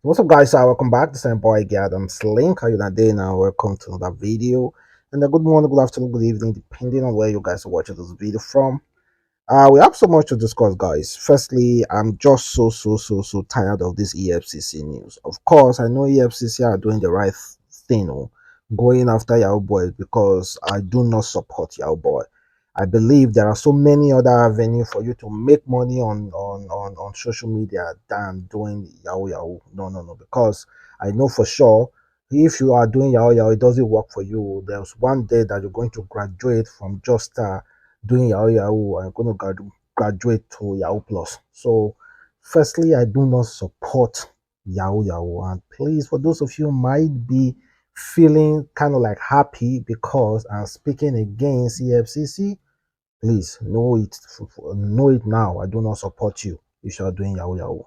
What's up, guys? Welcome back to Saint Boy Adamslink. How you doing now? Welcome to another video. And good morning, good afternoon, good evening, depending on where you guys are watching this video from. We have so much to discuss, guys. Firstly, I'm just so tired of this EFCC news. Of course, I know EFCC are doing the right thing, going after Yahoo boys, because I do not support Yahoo boy. I believe there are so many other avenues for you to make money on social media than doing Yahoo. No. Because I know for sure if you are doing Yahoo, it doesn't work for you. There's one day that you're going to graduate from just doing Yahoo and going to graduate to Yahoo Plus. So, firstly, I do not support Yahoo. And please, for those of you who might be feeling kind of like happy because I'm speaking against EFCC, please know it now. I do not support you if you are doing Yahoo.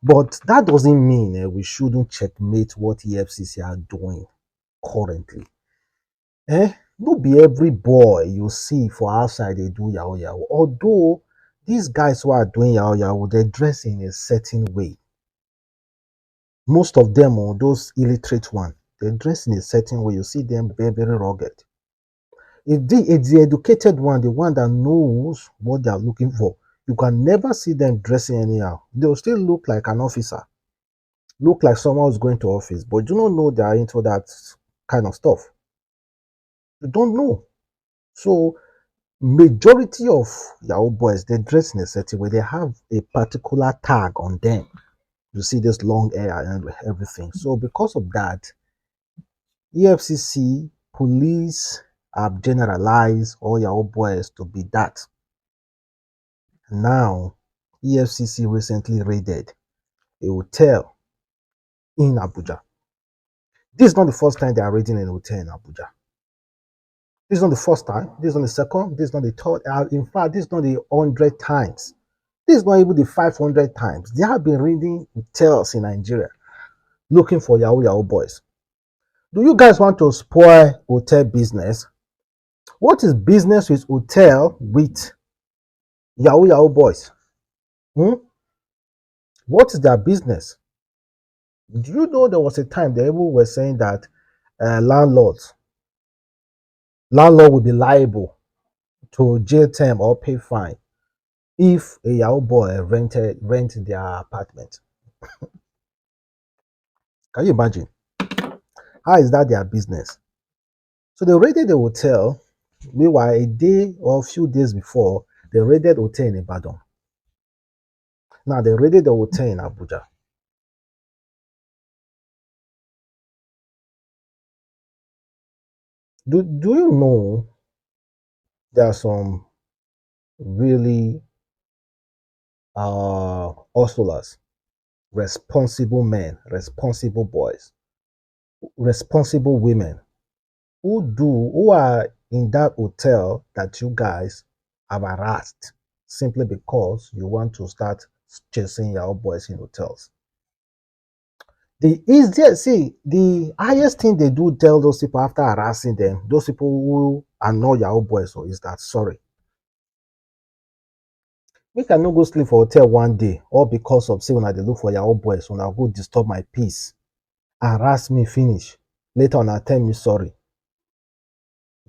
But that doesn't mean we shouldn't checkmate what EFCC are doing currently. No be every boy you see for outside they do Yahoo. Although these guys who are doing Yahoo, they dress in a certain way. Most of them, those illiterate ones, they dress in a certain way. You see them very rugged. It's the educated one, the one that knows what they are looking for. You can never see them dressing anyhow. They'll still look like an officer, look like someone who's going to office, but you don't know they are into that kind of stuff. You don't know. So majority of Yahoo boys, they dress in a certain way. They have a particular tag on them. You see this long hair and everything. So because of that, EFCC, police have generalized all Yahoo boys to be that. Now, EFCC recently raided a hotel in Abuja. This is not the first time they are raiding a hotel in Abuja. This is not the first time. This is not the second. This is not the third. In fact, this is not the 100 times. This is not even the 500 times. They have been raiding hotels in Nigeria looking for Yahoo boys. Do you guys want to spoil hotel business? What is business with hotel with Yahoo boys? What is their business? Do you know there was a time they even were saying that landlord would be liable to jail term or pay fine if a Yahoo boy rent their apartment? Can you imagine? How is that their business? So they raided the hotel. Meanwhile, a day or a few days before, they raided the hotel in Ibadan. Now they raided the hotel in Abuja. Do you know there are some really hustlers, responsible men, responsible boys, responsible women who are in that hotel that you guys have harassed simply because you want to start chasing your boys in hotels? The highest thing they do tell those people after harassing them, those people who are not Yahoo boys, is that sorry. Make I no go sleep for hotel one day, all because of say when I look for Yahoo boys, when I go disturb my peace, harass me finish. Later on, I tell me sorry.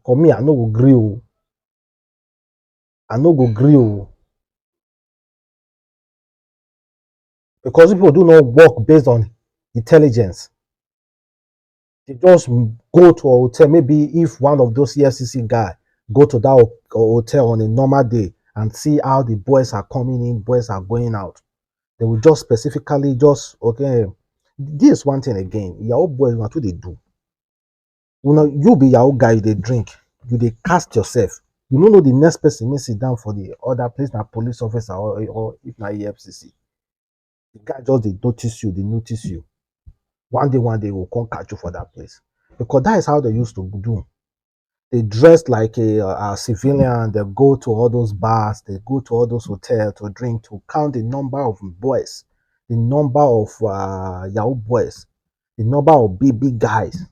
For me, I no go gree. I no go gree. Because people do not work based on intelligence. They just go to a hotel. Maybe if one of those EFCC guys go to that hotel on a normal day and see how the boys are coming in, boys are going out, they will just specifically okay. This one thing again, Yahoo boys, what do they do? You be Yahoo guy, they drink, they cast yourself. You don't know the next person may sit down for the other place, na police officer or if na EFCC. The guy just they notice you. One day will come catch you for that place. Because that is how they used to do. They dress like a civilian, they go to all those bars, they go to all those hotels to drink, to count the number of boys, the number of Yahoo boys, the number of big guys,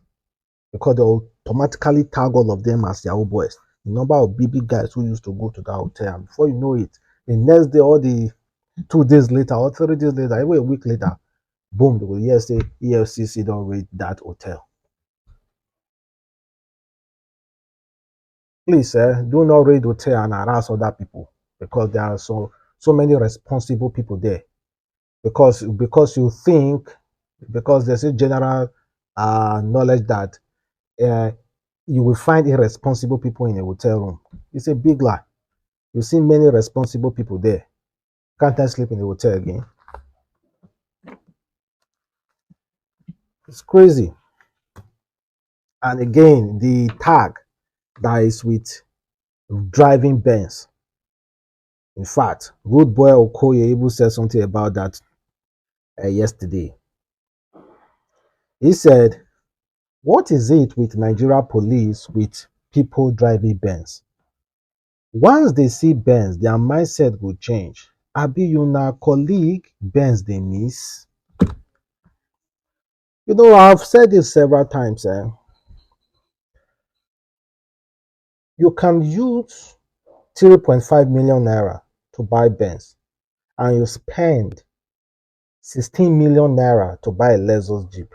because they automatically tag all of them as Yahoo boys. The number of BB guys who used to go to that hotel, and before you know it, the next day, or the 2 days later, or 3 days later, even a week later, boom, they will hear say EFCC don't raid that hotel. Please, do not raid hotel and harass other people, because there are so many responsible people there. Because you think, because there's a general knowledge that uh, you will find irresponsible people in a hotel room. It's a big lie. You see many responsible people there. Can't I sleep in the hotel again? It's crazy. And again, the tag that is with driving Benz. In fact, Rude Boy Okoye even said something about that yesterday. He said, "What is it with Nigeria police with people driving Benz? Once they see Benz, their mindset will change. Abi you na colleague Benz they miss." You know, I've said this several times. You can use 3.5 million naira to buy Benz, and you spend 16 million naira to buy a Lexus Jeep.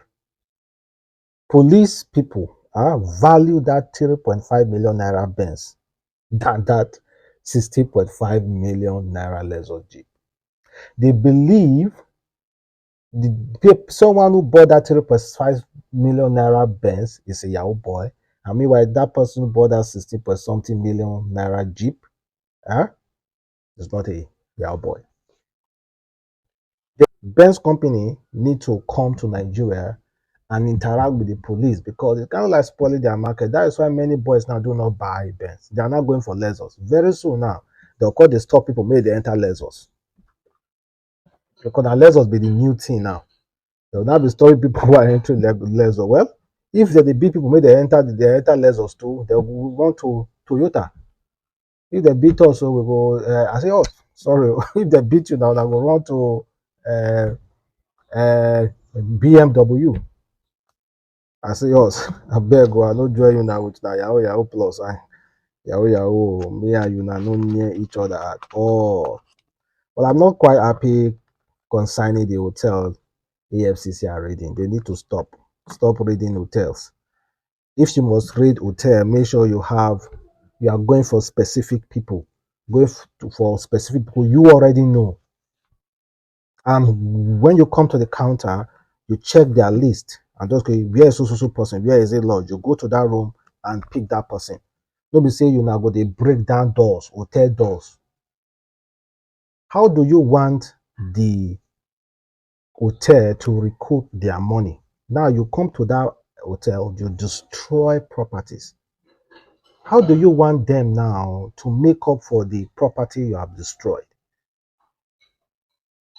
Police people value that 3.5 million naira Benz than that 16.5 million naira Lexus Jeep. They believe someone who bought that 3.5 million naira Benz is a Yahoo boy, and meanwhile that person who bought that 16 point something million naira Jeep is not a Yahoo boy. The Benz company need to come to Nigeria and interact with the police, because it's kind of like spoiling their market. That is why many boys now do not buy Benz. They are not going for Lexus. Very soon now, they'll call the stop people, may they enter Lexus. Because now Lexus be the new thing now. They'll now be stopping people who are entering Lexus. Well, if they're the big people, may they enter Lexus too, they'll move on to Toyota. If they beat us, so we go, I say, oh, sorry. If they beat you now, they will run to BMW. I say, yours, I beg, I no join you now with that Yahoo plus. Yahoo, me and you now no near each other at all. But I'm not quite happy concerning the hotel EFCC are raiding. They need to stop raiding hotels. If you must raid hotel, make sure you are going for specific people. For specific people you already know. And when you come to the counter, you check their list and just go, where is so person, where is it lodged? You go to that room and pick that person. Don't be say you now go, they break down doors, hotel doors. How do you want the hotel to recoup their money? Now you come to that hotel, you destroy properties. How do you want them now to make up for the property you have destroyed?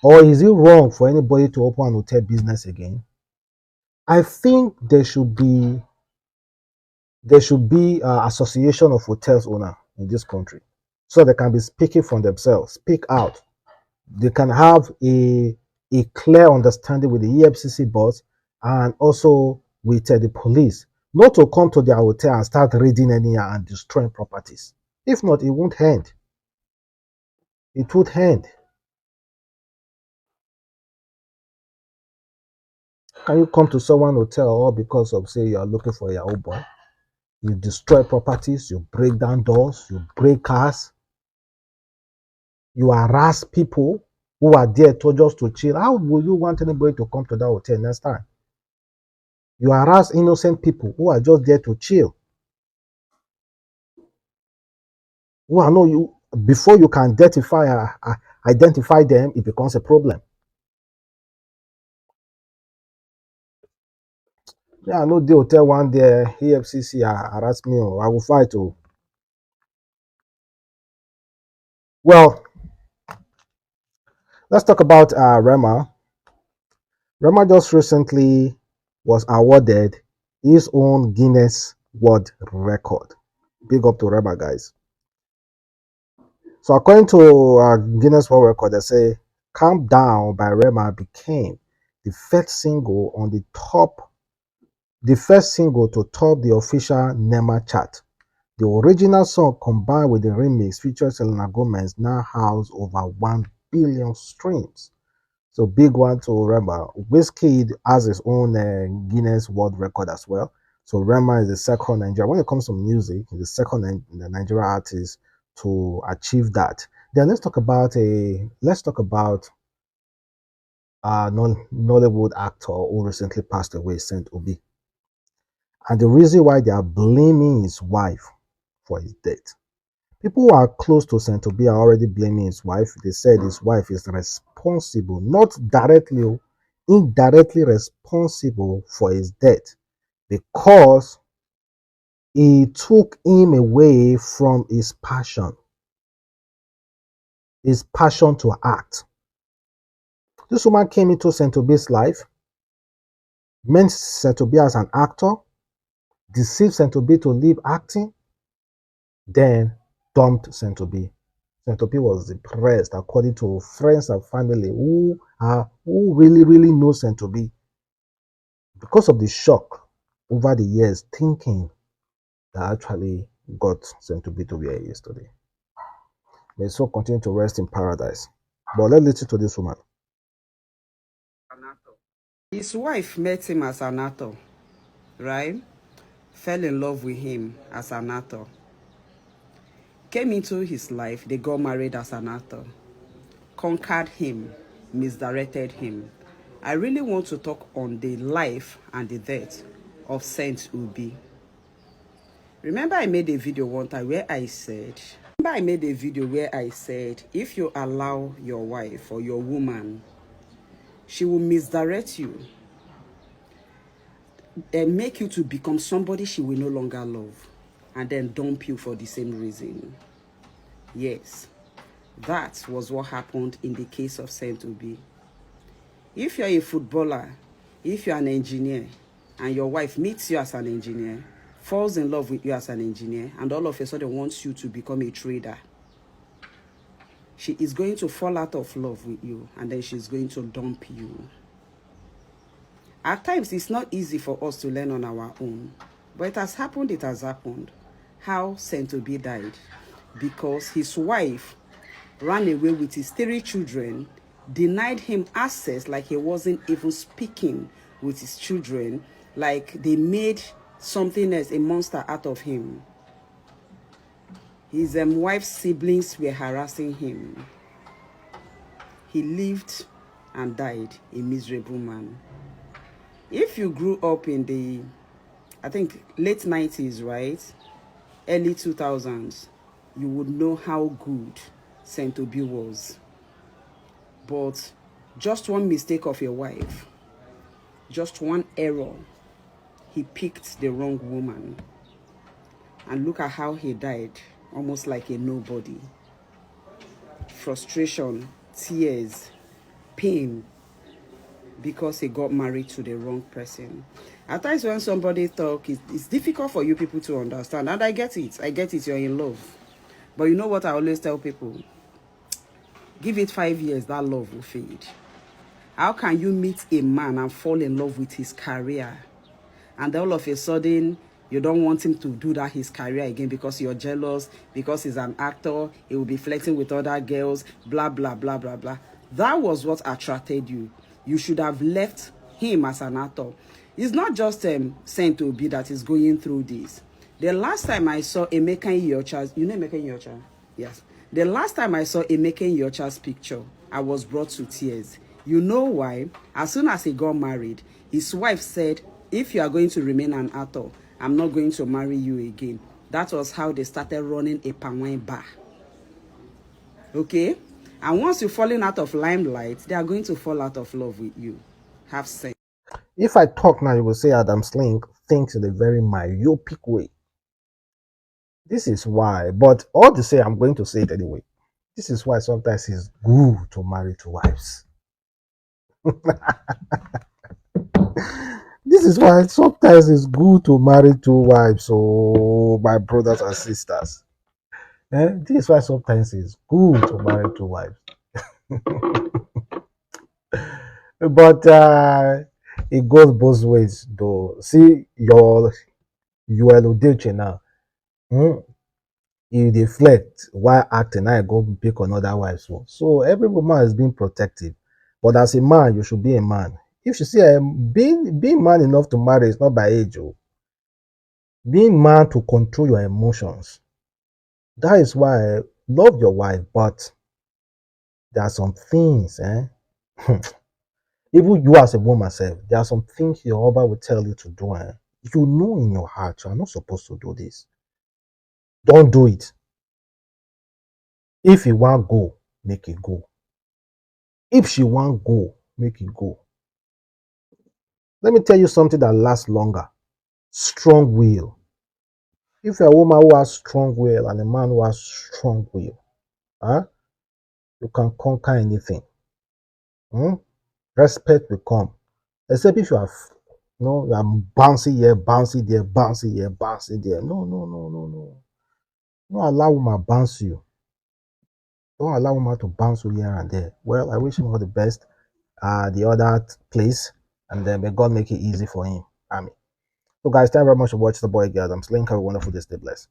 Or is it wrong for anybody to open an hotel business again? I think there should be association of hotels owner in this country, so they can be speaking from themselves, speak out. They can have a clear understanding with the EFCC boss and also with the police, not to come to their hotel and start raiding anyhow and destroying properties. If not, it won't end. It would end. Can you come to someone hotel all because of say you are looking for your old boy? You destroy properties, you break down doors, you break cars, you harass people who are there to chill. How will you want anybody to come to that hotel next time? You harass innocent people who are just there to chill. Who are no you before you can identify them, it becomes a problem. Yeah, I know the hotel one day EFCC harass me. I will fight. Oh. Well, let's talk about Rema. Rema just recently was awarded his own Guinness World Record. Big up to Rema, guys. So according to Guinness World Record, they say "Calm Down" by Rema became the first single to top the official NEMA chart The original song combined with the remix featuring Selena Gomez now house over 1 billion streams. So big one to Rema. Wizkid has his own Guinness World Record as well. So Rema is the second Nigerian. When it comes to music, he's the second the Nigerian artist to achieve that. Then let's talk about Nollywood actor who recently passed away, Saint Obi, and the reason why they are blaming his wife for his death. People who are close to Saint Obi are already blaming his wife. They said his wife is responsible, not directly, indirectly responsible for his death because he took him away from his passion to act. This woman came into Saint Obi's life, meant Saint Obi as an actor, deceived Saint Obi to leave acting, then dumped Saint Obi. Saint Obi was depressed, according to friends and family who really know Saint Obi, because of the shock over the years, thinking that actually got Saint Obi to where he is today. May so continue to rest in paradise. But let's listen to this woman. His wife met him as an actor, right? Fell in love with him as an actor. Came into his life, they got married as an actor. Conquered him, misdirected him. I really want to talk on the life and the death of Saint Obi. Remember I made a video one time where I said, if you allow your wife or your woman, she will misdirect you and make you to become somebody she will no longer love, and then dump you for the same reason. Yes, that was what happened in the case of Saint Obi. If you're a footballer, if you're an engineer, and your wife meets you as an engineer, falls in love with you as an engineer, and all of a sudden wants you to become a trader, she is going to fall out of love with you, and then she's going to dump you. At times, it's not easy for us to learn on our own. But it has happened. How Saint Obi died. Because his wife ran away with his 3 children, denied him access, like he wasn't even speaking with his children, like they made something else, a monster out of him. His wife's siblings were harassing him. He lived and died a miserable man. If you grew up in the, I think, late 90s, right? Early 2000s, you would know how good Saint Obi was. But just one mistake of your wife, just one error, he picked the wrong woman. And look at how he died, almost like a nobody. Frustration, tears, pain, because he got married to the wrong person. At times when somebody talk, it's difficult for you people to understand. And I get it, you're in love. But you know what I always tell people? Give it 5 years, that love will fade. How can you meet a man and fall in love with his career, and all of a sudden you don't want him to do that his career again because you're jealous, because he's an actor, he will be flirting with other girls, blah blah blah blah blah. That was what attracted you. You should have left him as an actor. It's not just Saint Obi that is going through this. The last time I saw Emeka Iyocha's, you know Emeka Iyocha? Yes. The last time I saw Emeka Iyocha's picture, I was brought to tears. You know why? As soon as he got married, his wife said, if you are going to remain an actor, I'm not going to marry you again. That was how they started running a palm wine bar. Okay? And once you're falling out of limelight, they are going to fall out of love with you. Have sense. If I talk now, you will say Adamslink thinks in a very myopic way. This is why, but all to say, I'm going to say it anyway. This is why sometimes it's good to marry 2 wives. This is why sometimes it's good to marry 2 wives, so my brothers and sisters. This is why sometimes it's good to marry 2 wives. But it goes both ways, though. See your Udeche now. Hmm? You deflect while acting, I go pick another wife. So every woman is being protective. But as a man, you should be a man. If you see being man enough to marry is not by age. Oh. Being man to control your emotions. That is why I love your wife, but there are some things, even you as a woman self, there are some things your husband will tell you to do. You know in your heart you are not supposed to do this. Don't do it. If you want go, make it go. If she want go, make it go. Let me tell you something that lasts longer. Strong will. If you're a woman who has strong will and a man who has strong will, huh, you can conquer anything. Hmm? Respect will come. Except if you are, you are bouncy here, bouncy there, bouncy here, bouncy there. No, no, no, no, no. Don't allow woman bounce you. Don't allow woman to bounce you here and there. Well, I wish him all the best. The other place, and then may God make it easy for him. Amen. So, guys, thank you very much for watching the boy Adamslink. Have a wonderful day. Stay blessed.